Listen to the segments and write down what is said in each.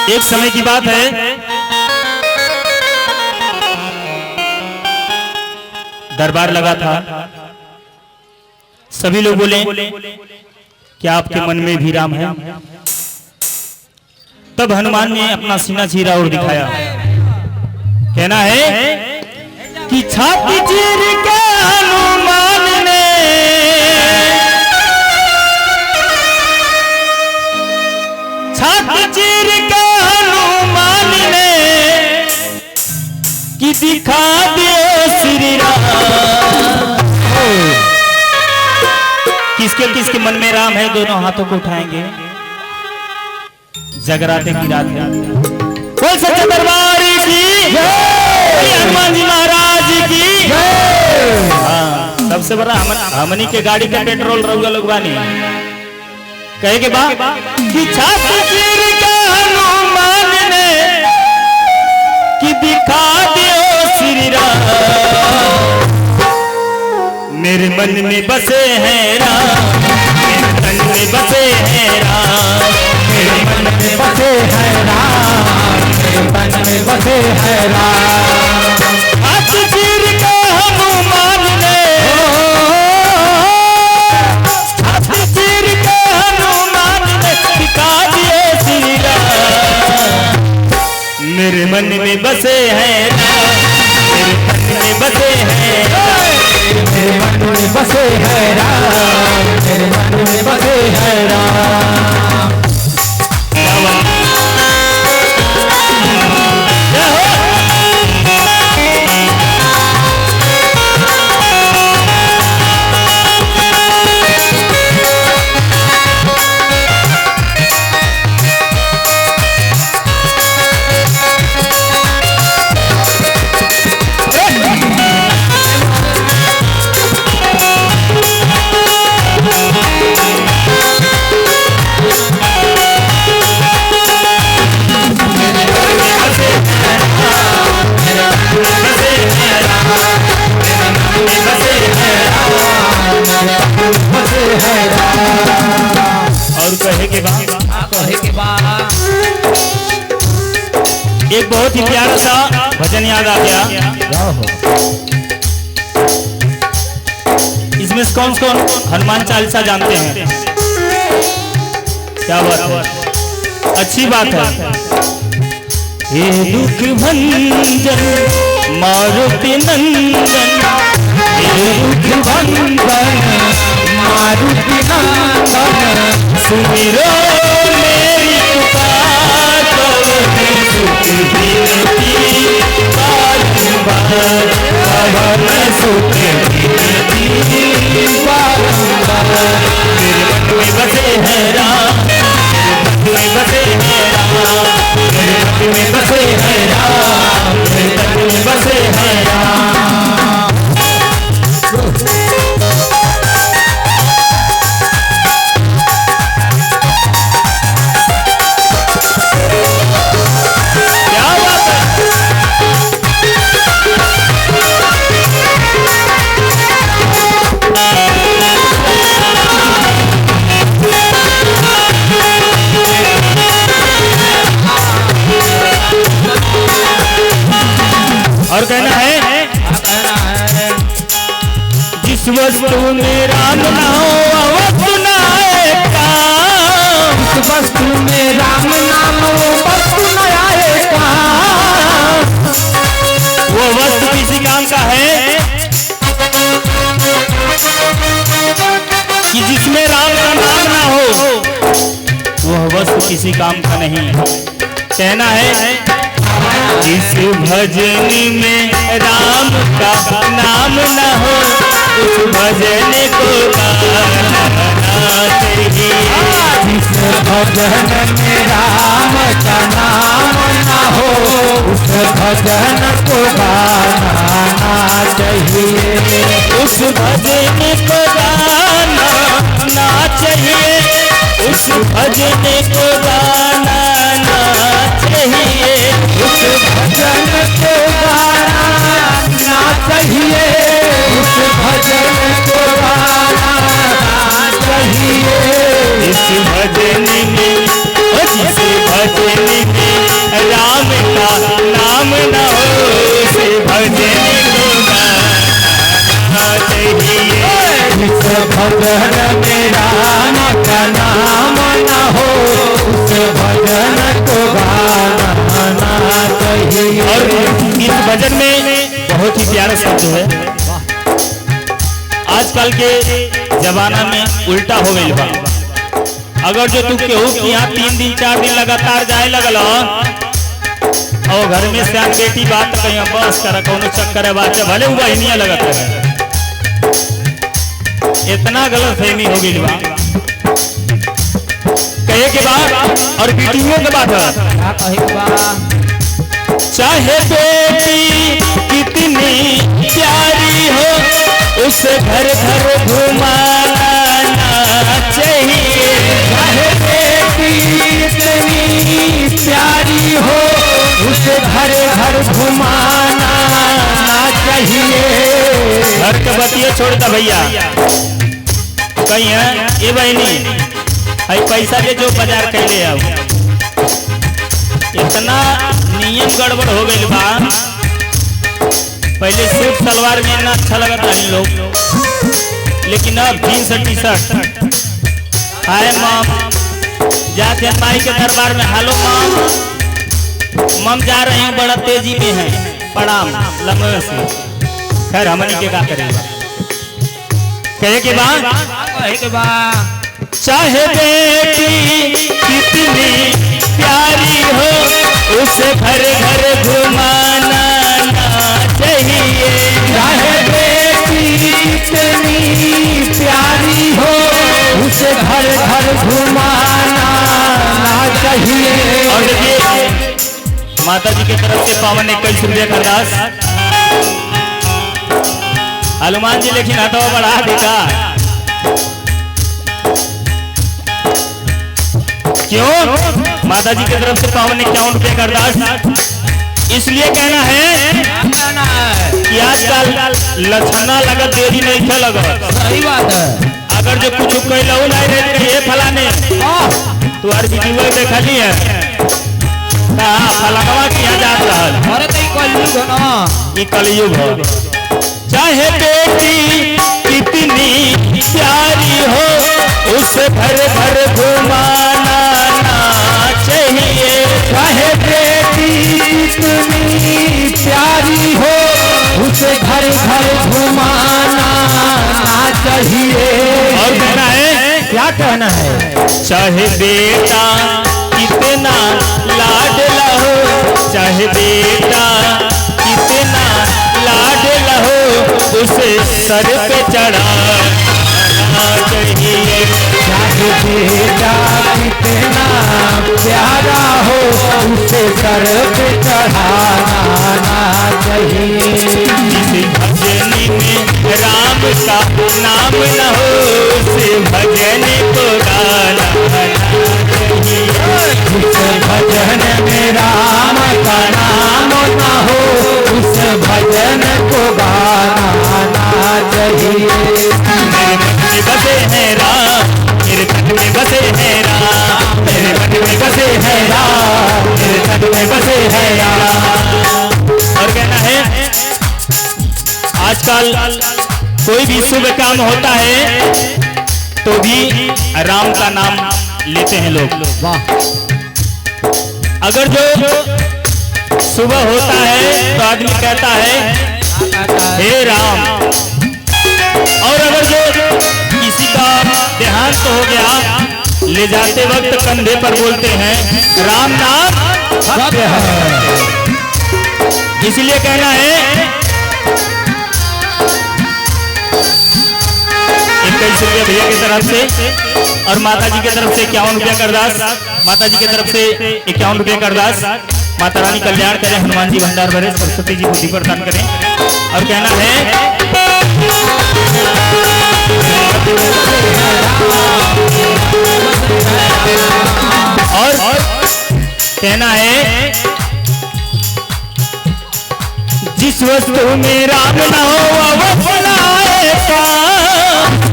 एक समय की बात है, दरबार लगा था। सभी लोग बोले क्या आपके मन में भी राम है? तब हनुमान ने अपना सीना चीरा और दिखाया। कहना है कि छाती चीर के हनुमान ने छाती चीर के हनुमान ने कि दिखा दियो श्री राम। किसके किसके मन में राम है? दोनों हाथों को उठाएंगे। जगराते की रात है। बोल सच्चे दरबार की जय, हनुमान जी महाराज की जय। हाँ, सबसे बड़ा हमनी के गाड़ी का पेट्रोल रहुआ लोग बानी। कहे के बाद कि छाती चीर के हनुमान ने कि दिखा दियो श्री राम। मेरे मन में बसे हैं राम, मेरे तन में बसे हैं राम, मेरे मन में बसे हैं राम, मेरे तन में बसे हैं राम। हाथ चीर के हनुमान ने, हाथ चीर के हनुमान ने दिखा दिए श्री राम। मेरे मन में बसे हैं राम, मेरे तन में बसे हैं राम, मेरे मन में बसे हैं राम, मेरे मन में बसे हैं राम। और कहे के बाद एक बहुत ही प्यारा सा भजन याद आ गया। इसमें कौन कौन हनुमान चालीसा जानते हैं? क्या बात है, अच्छी बात है। हे दुख भंजन मारुति नंदन, हे दुख भंजन मारुति नंदन, सुमिरो मेरी पुकार करो सुख विनती बारंबार, भवन सुख विनती बारंबार। मेरे मन में बसे हैं राम, मेरे मन में बसे हैं राम, मेरे मन में बसे हैं राम, मेरे तन में बसे हैं राम। और कहना है जिस वस्तु में राम ना हो वस्तु ना आए काम, जिस वस्तु में राम नाम हो वस्तु न आए काम। वो वस्तु किसी काम का है कि जिसमें राम का नाम ना हो, वह वस्तु किसी काम का नहीं। कहना है जिस भजन में राम का नाम न हो उस भजन को गाना चाहिए। जिस भजन में राम का नाम न हो उस भजन को गाना चाहिए। उस भजन को गाना चाहिए, उस भजन को गाना चाहिए, उस भजन को गाना चाहिए, उस भजन को गाना चाहिए। इस भजन में, जिस भजन में भजन में राम का नाम न हो उस भजन को गाना चाहिए। और इस भजन में बहुत ही प्यारा शब्द है। आजकल के जमाना में उल्टा हो गई बा। अगर जो तू केहू कि यहाँ 3 दिन 4 दिन लगातार जाए लगल और घर में श्याम बेटी बात कहीं बस कर कौन चक्कर है बात है भले हुआ ही लगत है, इतना गलत फहमी हो गई बा कहे के बाद। और बेटियों के बात चाहे बेटी कितनी प्यारी हो उसे घर घर घुमाना चाहिए। चाहे बेटी कितनी प्यारी हो उसे घर घर घुमाना चाहिए। घर के बतिया छोड़ता भैया कहीं है ये बहनी है पैसा ले जो बाजार कैले आओ, इतना नियम गड़बड़ हो गई बा। पहले सूट सलवार में इतना अच्छा लगा था इन लोग, लेकिन अब जीन्स टी शर्ट। हाय माम जाते हैं माई के दरबार में, हेलो मम जा रहे हैं बड़ा तेजी में है, प्रणाम लम्बे से। खैर हमनी के का करेंगे कहे के बाद चाहे बेटी कितनी प्यारी हो उसे घर घर घुमाना चाहिए। चाहे बेटी कितनी प्यारी हो उसे घर घर घुमाना चाहिए। और देखिए माता जी की तरफ से पावन 21 रुपये का दास हनुमान जी लेकिन हटाओ बढ़ा देगा क्यों? माता जी की तरफ से पावन 51 रुपये का दास इसलिए कहना है कि आजकल लक्षणा लगत देरी नहीं थे लगत। सही बात है। अगर जो कुछ कहलू नहीं रहे ये फलाने तू हर वीडियो देखा नहीं है फलानवा की यहाँ जात रहा ये कलयुग हो। चाहे बेटी कितनी प्यारी हो उसे घर घर घुमाना चाहिए। चाहे बेटी कितनी प्यारी हो उसे घर घर घुमाना चाहिए। और कहना है क्या कहना है? चाहे बेटा कितना लाडला हो, चाहे बेटा कितना लाडला हो उसे सर पे चढ़ाना चाहिए। चाहे बेटा कितना प्यारा हो उसे सर पे चढ़ाना चाहिए। जिस भजनी में राम का नाम न हो उस भजन को गाना चाहिए। जिस भजन में राम का नाम न हो उस भजन को गाना चाहिए। मेरे मन में बसे हैं राम, मेरे तन में बसे हैं राम, मेरे मन में बसे हैं राम, मेरे तन में बसे हैं राम। और कहना है आजकल कोई भी शुभ काम होता है तो भी राम का नाम लेते हैं लोग। अगर जो सुबह होता है तो आदमी कहता है हे राम, और अगर जो किसी का देहांत हो गया ले जाते वक्त कंधे पर बोलते हैं राम नाम सत्य है। इसलिए कहना है 21 रुपया भैया की तरफ से और माता जी की तरफ से 51 रुपया का अरदास, माता जी की तरफ से 51 रुपया का अरदास। माता रानी कल्याण करें, हनुमान जी भंडार भरे, सरस्वती जी बुद्धि प्रदान करें। और कहना है और कहना है जिस वस्तु में राम न हो वो बनाए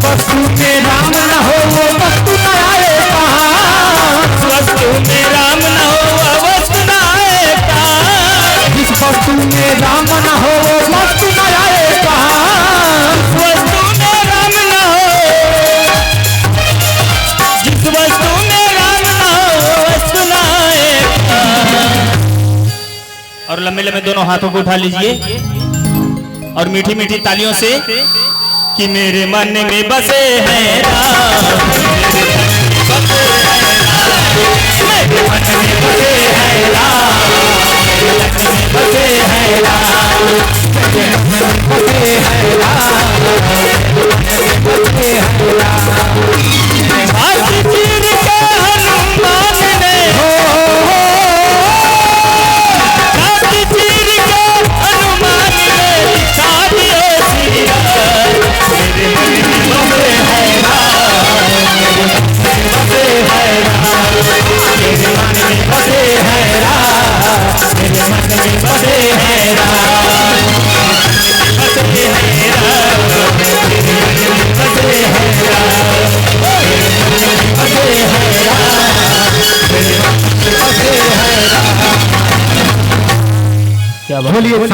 वस्तु में राम न हो वो वस्तु न आए कहाँ। वस्तु में राम न हो वो वस्तु न आए कहाँ। जिस वस्तु में राम न हो वो वस्तु न आए कहाँ। वस्तु में राम न हो लंबे लंबे दोनों हाथों को उठा लीजिए और मीठी मीठी तालियों से कि मेरे मन में बसे हैं राम, मेरे मन में बसे हैं राम, बसे हैं राम, बसे हैं राम, बसे हैं राम। हाथ चीर के हनुमान ने हाथ चीर के हनुमान ने लिखा दिए सिया, मेरे मन में बसे हैं राम, बसे हैं राम, मेरे मन में बसे हैं राम, मेरे मन में बसे हैं राम, बसे हैं राम, बसे हैं राम, बसे हैं राम, मेरे मन में बसे हैं राम। क्या बात। बोलिए।